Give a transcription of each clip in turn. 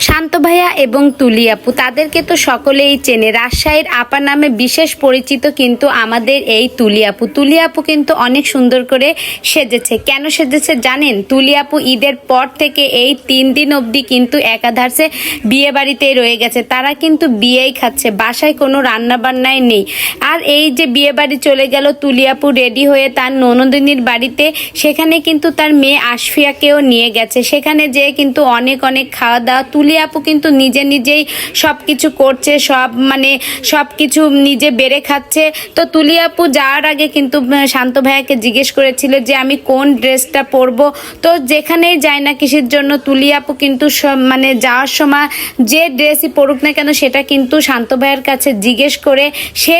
শান্ত ভাইয়া এবং তুলি আপু তাদেরকে তো সকলেই চেনে। রাজশাহীর আপা নামে বিশেষ পরিচিত কিন্তু আমাদের এই তুলি আপু। তুলি আপু কিন্তু অনেক সুন্দর করে সেজেছে। কেন সেজেছে জানেন? তুলি আপু ঈদের পর থেকে এই 3 দিন অবধি কিন্তু একাধারে বিয়ে বাড়িতেই রয়ে গেছে। তারা কিন্তু বিয়েই খাচ্ছে, বাসায় কোনো রান্না বান্নাই নেই। আর এই যে বিয়ে বাড়ি চলে গেল, তুলি আপু রেডি হয়ে তার ননদিনীর বাড়িতে, সেখানে কিন্তু তার মেয়ে আশফিয়াকেও নিয়ে গেছে। সেখানে যেয়ে কিন্তু অনেক খাওয়া দাওয়া। তুলি আপু কিন্তু নিজেই সব কিছু করছে, সব কিছু নিজে বেড়ে খাচ্ছে। তো তুলি আপু যাওয়ার আগে কিন্তু শান্ত ভাইয়াকে জিজ্ঞেস করেছিল যে আমি কোন ড্রেসটা পরবো। তো যেখানেই যায় না কিসের জন্য, তুলি আপু কিন্তু যাওয়ার সময় যে ড্রেসই পরুক না কেন সেটা কিন্তু শান্ত ভাইয়ের কাছে জিজ্ঞেস করে সে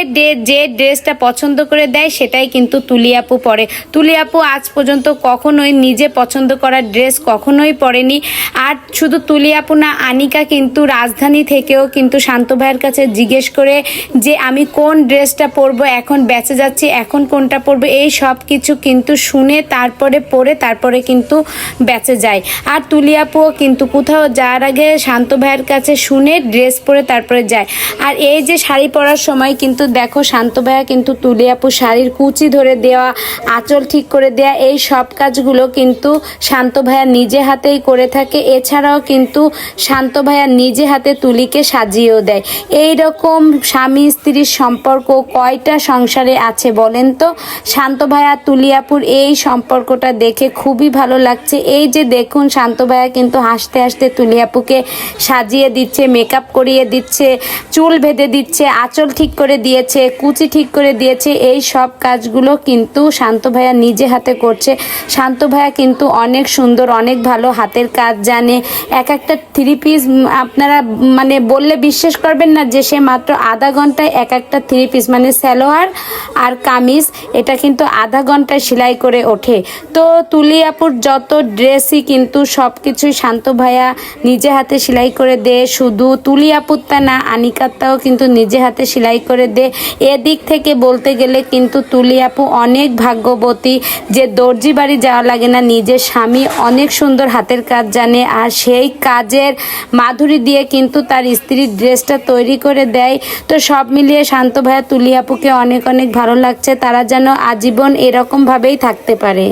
যে ড্রেসটা পছন্দ করে দেয় সেটাই কিন্তু তুলি আপু পরে। তুলি আপু আজ পর্যন্ত কখনোই নিজে পছন্দ করা ড্রেস কখনোই পরেনি। আর শুধু তুলি আপু না, আনিকা কিন্তু রাজধানী থেকেও কিন্তু শান্ত ভাইয়ের কাছে জিজ্ঞেস করে যে আমি কোন ড্রেসটা পরবো, এখন বেঁচে যাচ্ছি, এখন কোনটা পরবো, এই সব কিছু কিন্তু শুনে তারপরে পরে তারপরে কিন্তু বেঁচে যায়। আর তুলি আপুও কিন্তু কোথাও যাওয়ার আগে শান্ত ভাইয়ের কাছে শুনে ড্রেস পরে তারপরে যায়। আর এই যে শাড়ি পরার সময় কিন্তু দেখো শান্ত ভাইয়া কিন্তু তুলি আপু শাড়ির কুচি ধরে দেওয়া, আঁচল ঠিক করে দেওয়া, এই সব কাজগুলো কিন্তু শান্ত ভাইয়া নিজে হাতেই করে থাকে। এছাড়াও কিন্তু শান্ত ভাইয়া নিজে হাতে তুলিকে সাজিয়েও দেয়। এই রকম স্বামী স্ত্রীর সম্পর্ক কয়টা সংসারে আছে বলেন তো? শান্ত ভাইয়া তুলি আপুর এই সম্পর্কটা দেখে খুবই ভালো লাগছে। এই যে দেখুন, শান্ত ভাইয়া কিন্তু হাসতে হাসতে তুলি আপুকে সাজিয়ে দিচ্ছে, মেকআপ করিয়ে দিচ্ছে, চুল বেঁধে দিচ্ছে, আঁচল ঠিক করে দিয়েছে, কুচি ঠিক করে দিয়েছে। এই সব কাজগুলো কিন্তু শান্ত ভাইয়া নিজে হাতে করছে। শান্ত ভাইয়া কিন্তু অনেক সুন্দর, অনেক ভালো হাতের কাজ জানে। এক একটা 3 পিস আপনারা বললে বিশ্বাস করবেন না যে সে মাত্র আধা ঘন্টায় এক একটা 3 পিস সালোয়ার আর কামিজ এটা কিন্তু আধা ঘন্টায় সেলাই করে ওঠে। তো তুলি আপুর যত ড্রেসই কিন্তু সব কিছুই শান্ত ভাইয়া নিজে হাতে সেলাই করে দেয়। শুধু তুলি আপুরটা না, আনিকারটাও কিন্তু নিজে হাতে সেলাই করে দেয়। এদিক থেকে বলতে গেলে কিন্তু তুলি আপু অনেক ভাগ্যবতী যে দর্জি বাড়ি যাওয়া লাগে না, নিজের স্বামী অনেক সুন্দর হাতের কাজ জানে আর সেই কাজের মাধুরী দিয়ে কিন্তু তার স্ত্রীর ড্রেসটা তৈরি করে দেয়। তো সব মিলিয়ে শান্ত ভাইয়া তুলি আপুকে অনেক ভালো লাগছে। তারা যেন আজীবন এরকমভাবেই থাকতে পারে।